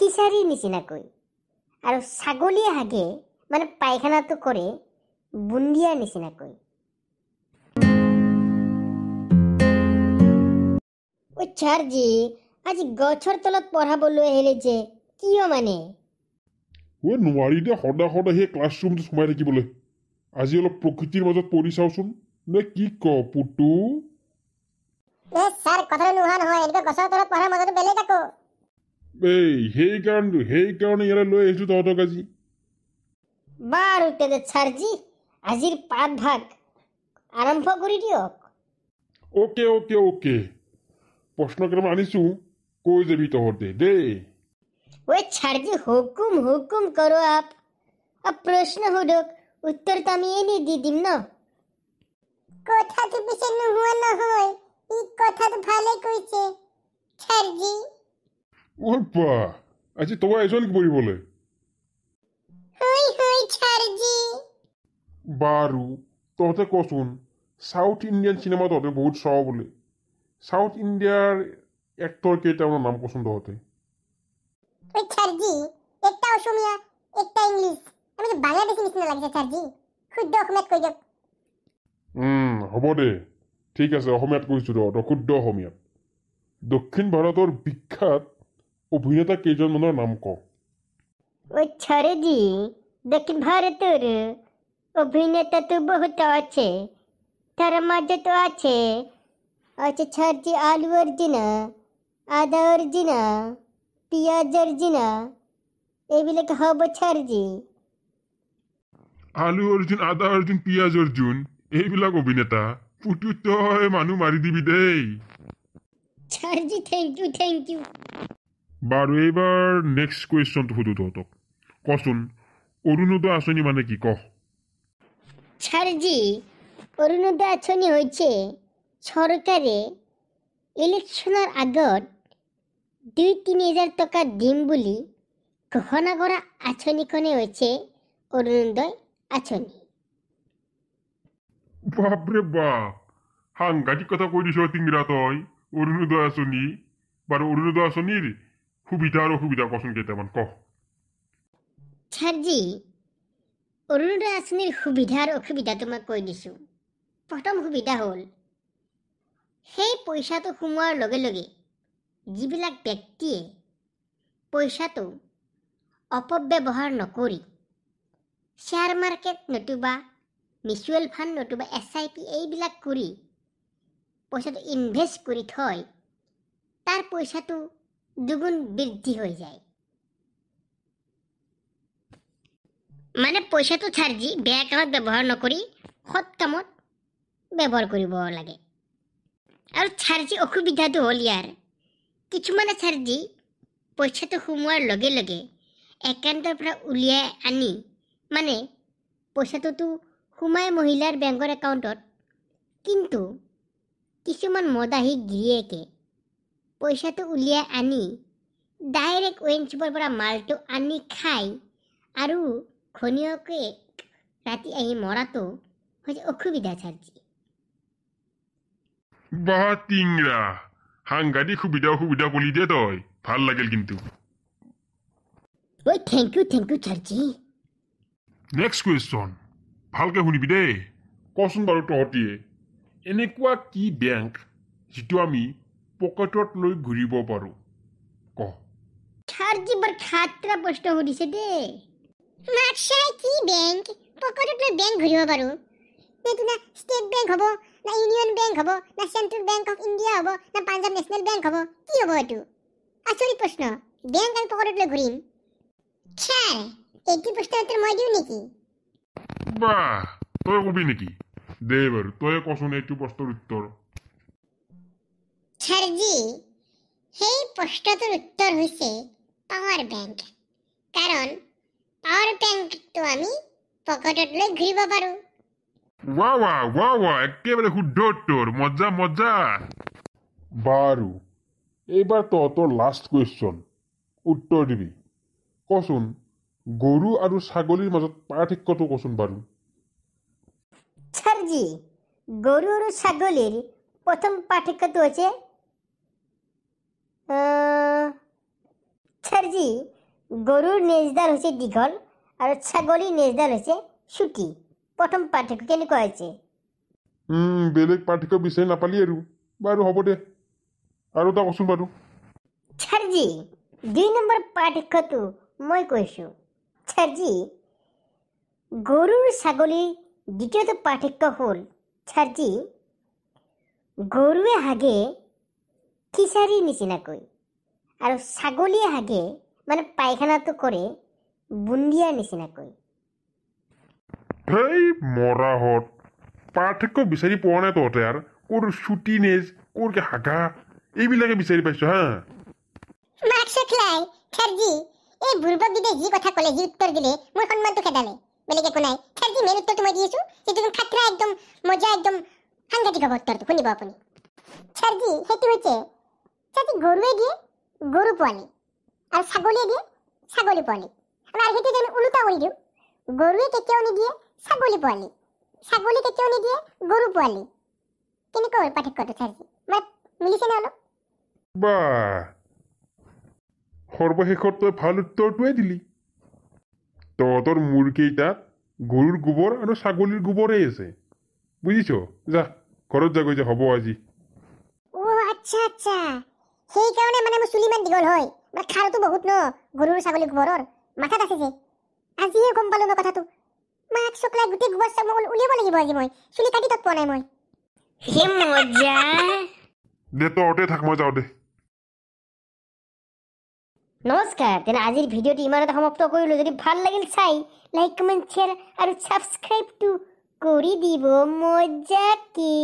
খিচাৰি নিচিনাকৈ আৰু ছাগলীয়ে হাগে মানে পায়খানাটো কৰে বুন্দিয়াৰ নিচিনাকৈ। ছাৰজি আজি গছৰ তলত পঢ়াবলৈ আহিলে যে কিয় মানে? নোৱাৰি দে সদায় সদায় সেই ক্লাছৰুমটো সোমাই থাকিবলৈ। আজি অলপ প্ৰকৃতিৰ মাজত পঢ়ি চাওচোন, নে কি ক পুতু? ছাৰ কথাটো নোহোৱা নহয়, এনেকুৱা গছৰ তলত পঢ়াৰ মজাটো বেলেগ আকৌ। সেইকাৰণে ইয়ালৈ লৈ আহিছো তহঁতক আজি। বাৰু তেনে ছাৰজি আজিৰ পাঠভাগ আৰম্ভ কৰি দিয়ক। অ'কে প্ৰশ্ন কেইটামান আনিছো, কৈ যাবি তহঁতে দেই। ছাৰজি হুকুম কৰো আপ প্ৰশ্ন সোধক, উত্তৰটো আমি এনেই দি দিম ন। কথাটো পিছে নোহোৱা নহয়, ই কথাটো ভালে কৈছে ছাৰজি। আজি তই আহিছ নেকি পঢ়িবলৈ? হয় ছাৰজি। বাৰু তহঁতে কচোন, সাউথ ইণ্ডিয়ান চিনেমা তহঁতে বহুত চাওঁ বোলে, সাউথ ইণ্ডিয়াৰ এক্টৰ কেইটামানৰ নাম কচোন তহঁতে। ছাৰজি একটা অসমীয়া একটা ইংলিছ, আমি বাংলাদেশী নিচিনা লাগিছে ছাৰজি, শুদ্ধ অসমীয়াত কৈ দিয়ক। হ'ব দে, ঠিক আছে অসমীয়াত কৈছো তহঁতক, শুদ্ধ অসমীয়াত। দক্ষিণ ভাৰতৰ বিখ্যাত অভিনেতা কেইজনমানৰ নাম ক। ছাৰজি দক্ষিণ ভাৰতৰ অভিনেতা তো বহুত আছে, তাৰ মাজতো আছে ছাৰজি আলু অৰ্জুনা, আদা অৰ্জুনা, পিঁয়াজ অৰ্জুনা, এইবিলাক হব ছাৰজি। আলু অৰ্জুন, আদা অৰ্জুন, পিঁয়াজ অৰ্জুন এইবিলাক অভিনেতা? পুতু তই মানুহ মাৰি দিবি দেই। ছাৰজি থেংক ইউ। বাৰু এইবাৰ নেক্সট কুৱেশ্যনটো সুধো তহঁতক, কচোন অৰুণোদয় আঁচনি মানে কি ক। ছাৰজি অৰুণোদয় আঁচনি হয়েছে সৰকাৰে ইলেকশনেৰ আগত 2-3 হাজাৰ টাকা দিম বুলি ঘোষণা কৰা আঁচনিখনে হয়েছে অৰুণোদয় আঁচনি। বাপৰে বাপ, সাংঘাতিক কথা কৈ দিছ টিংৰা তই। অৰুণোদয় আঁচনি, বাৰু অৰুণোদয় আঁচনিৰ সুবিধা আৰু অসুবিধা কচোন কেইটামান ক। ছাৰজি অৰুণোদয় আঁচনিৰ সুবিধা আৰু অসুবিধাটো মই কৈ দিছোঁ। প্ৰথম সুবিধা হ'ল, সেই পইচাটো সোমোৱাৰ লগে লগে যিবিলাক ব্যক্তিয়ে পইচাটো অপব্যৱহাৰ নকৰি শ্বেয়াৰ মাৰ্কেট নতুবা মিউচুৱেল ফাণ্ড নতুবা SIP এইবিলাক কৰি পইচাটো ইনভেষ্ট কৰি থয়, তাৰ পইচাটো দুগুণ বৃদ্ধি হৈ যায়। মানে পইচাটো ছাৰজি বেয়া কামত ব্যৱহাৰ নকৰি সৎ কামত ব্যৱহাৰ কৰিব লাগে। আৰু ছাৰজি অসুবিধাটো হ'ল ইয়াৰ, কিছুমানে ছাৰজি পইচাটো সোমোৱাৰ লগে লগে একাউণ্টৰ পৰা উলিয়াই আনি, মানে পইচাটোতো সোমাই মহিলাৰ বেংকৰ একাউণ্টত, কিন্তু কিছুমান মদাহী গিৰিয়েকে পইচাটো উলিয়াই আনি ডাইৰেক্ট ৱেইনশ্বপৰ পৰা মালটো আনি খাই আৰু ঘনীয়কে ৰাতি আহি মৰাটো হৈছে অসুবিধা ছাৰজি। বাহ টিংৰা, সাংঘাতিক সুবিধা অসুবিধা কলি দে তই, ভাল লাগিল কিন্তু। থেংক ইউ ছাৰজি। নেক্সট কুৱেশ্যন ভালকে শুনিবি দেই। কচোন বাৰু তহঁতিয়ে এনেকুৱা কি বেংক যিটো আমি পকেটত লৈ ঘূৰিব পাৰোঁ ক। ছাৰজি বৰ খাতৰা প্ৰশ্ন সুধিছে দেই। মাকসাই কি বেংক পকেটত লৈ বেংক ঘূৰিব পাৰোঁ? এইটো না ষ্টেট বেংক হ'ব, না ইউনিয়ন বেংক হ'ব, না চেণ্ট্ৰেল বেংক অফ ইণ্ডিয়া হ'ব, না পাঞ্জাৱ নেশ্যনেল বেংক হ'ব? কি হ'ব এইটো? আচৰিত প্ৰশ্ন, বেংক আমি পকেটত লৈ ঘূৰিম? ছাৰ এইটো প্ৰশ্নৰ উত্তৰ মই দিওঁ নেকি? বাহ, তই কবি নেকি? দে বাৰু তই কচোন এইটো প্ৰশ্নৰ উত্তৰ। ছাৰজি সেই প্ৰশ্নটোৰ উত্তৰ হৈছে পাৱাৰ বেংক, কাৰণ পাৱাৰ বেংকটো আমি পকেটত লৈ ঘূৰিব পাৰোঁ। ৱাহ, একেবাৰে শুদ্ধ উত্তৰ, মজা। বাৰু এইবাৰ তহঁতৰ লাষ্ট কুৱেশ্যন, উত্তৰ দিবি। কচোন গৰু আৰু ছাগলীৰ মাজত পাৰ্থক্যটো কচোন বাৰু। ছাৰজি গৰু আৰু ছাগলীৰ প্ৰথম পাৰ্থক্যটো হৈছে ছাৰজি ছাৰজি গৰুৰ নেজডাল হৈছে দীঘল আৰু ছাগলীৰ নেজডাল হৈছে চুটি প্ৰথম পাৰ্থক্য কেনেকুৱা হৈছে বেলেগ পাৰ্থক্য বিচাৰি নাপালি আৰু বাৰু হ'ব দে আৰু এটা কচোন বাৰু ছাৰজি 2 নম্বৰ পাৰ্থক্যটো মই কৈছোঁ ছাৰজি গৰুৰ ছাগলীৰ দ্বিতীয়টো পাৰ্থক্য হ'ল ছাৰজি গৰুৱে হাগে খিচাৰীৰ নিচিনাকৈ আৰু ছাগলীয়ে হাগে মানে পায়খানাটো কৰে বুন্দিয়াৰ নিচিনাকৈ হেই মৰাহত পাৰ্থক্য বিচাৰি পোৱা নাই তহঁতে আৰু ক'ৰ চুটি নেজ ক'ৰকে হাগা এইবিলাকে বিচাৰি পাইছ হা মাকচকলাই ছাৰজি এই বুৰ্বকবিদে যি কথা ক'লে যি উত্তৰ দিলে মোৰ সন্মানটো খেদালে বেলেগ একো নাই ছাৰজি মেইন উত্তৰটো মই দি আছোঁ যিটো খাতৰা একদম মজা একদম সাংঘাতিক হ'ব উত্তৰটো শুনিব আপুনি ছাৰজি সেইটো হৈছে ছাৰজি গৰুৱে দিয়ে গৰু পোৱালি আৰু ছাগলীয়ে দিয়ে ছাগলী পোৱালি আৰু সেইটো যদি ওলোটা কৰি দিওঁ গৰুৱে কেতিয়াও নিদিয়ে ছাগলী পোৱালি ছাগলী কেতিয়াও নিদিয়ে গৰু পোৱালি কেনেকুৱা হ'ল পাৰ্থক্যটো ছাৰজি মই মিলিছেনে অলপ বা সৰ্বশেষত তই ভাল উত্তৰটোৱে দিলি তহঁতৰ মূৰকেইটাত গৰুৰ গোবৰ আৰু ছাগলীৰ গোবৰেই আছে বুজিছ যা ঘৰত যাগৈ যা হ'ব আজি আচ্ছা আচ্ছা সেইকাৰণে মানে মোৰ চুলি ইমান দীঘল হয় মানে খাৰটো বহুত ন গৰুৰ ছাগলী গোবৰৰ মাথাত আছে যে আজিহে গম পালোঁ ন কথাটো মাক চকলাই গোটেই গোবৰ চব উলিয়াব লাগিব আজি মই চুলি কাটি তাত পোৱা নাই মই হে মজা দে তহঁতে থাক মই যাওঁ দে নমস্কাৰ তেনে আজিৰ ভিডিঅ'টো ইমানতে সমাপ্ত কৰিলোঁ যদি ভাল লাগিল চাই লাইক কমেণ্ট শ্বেয়াৰ আৰু ছাবস্ক্ৰাইবটো কৰি দিব মজাকে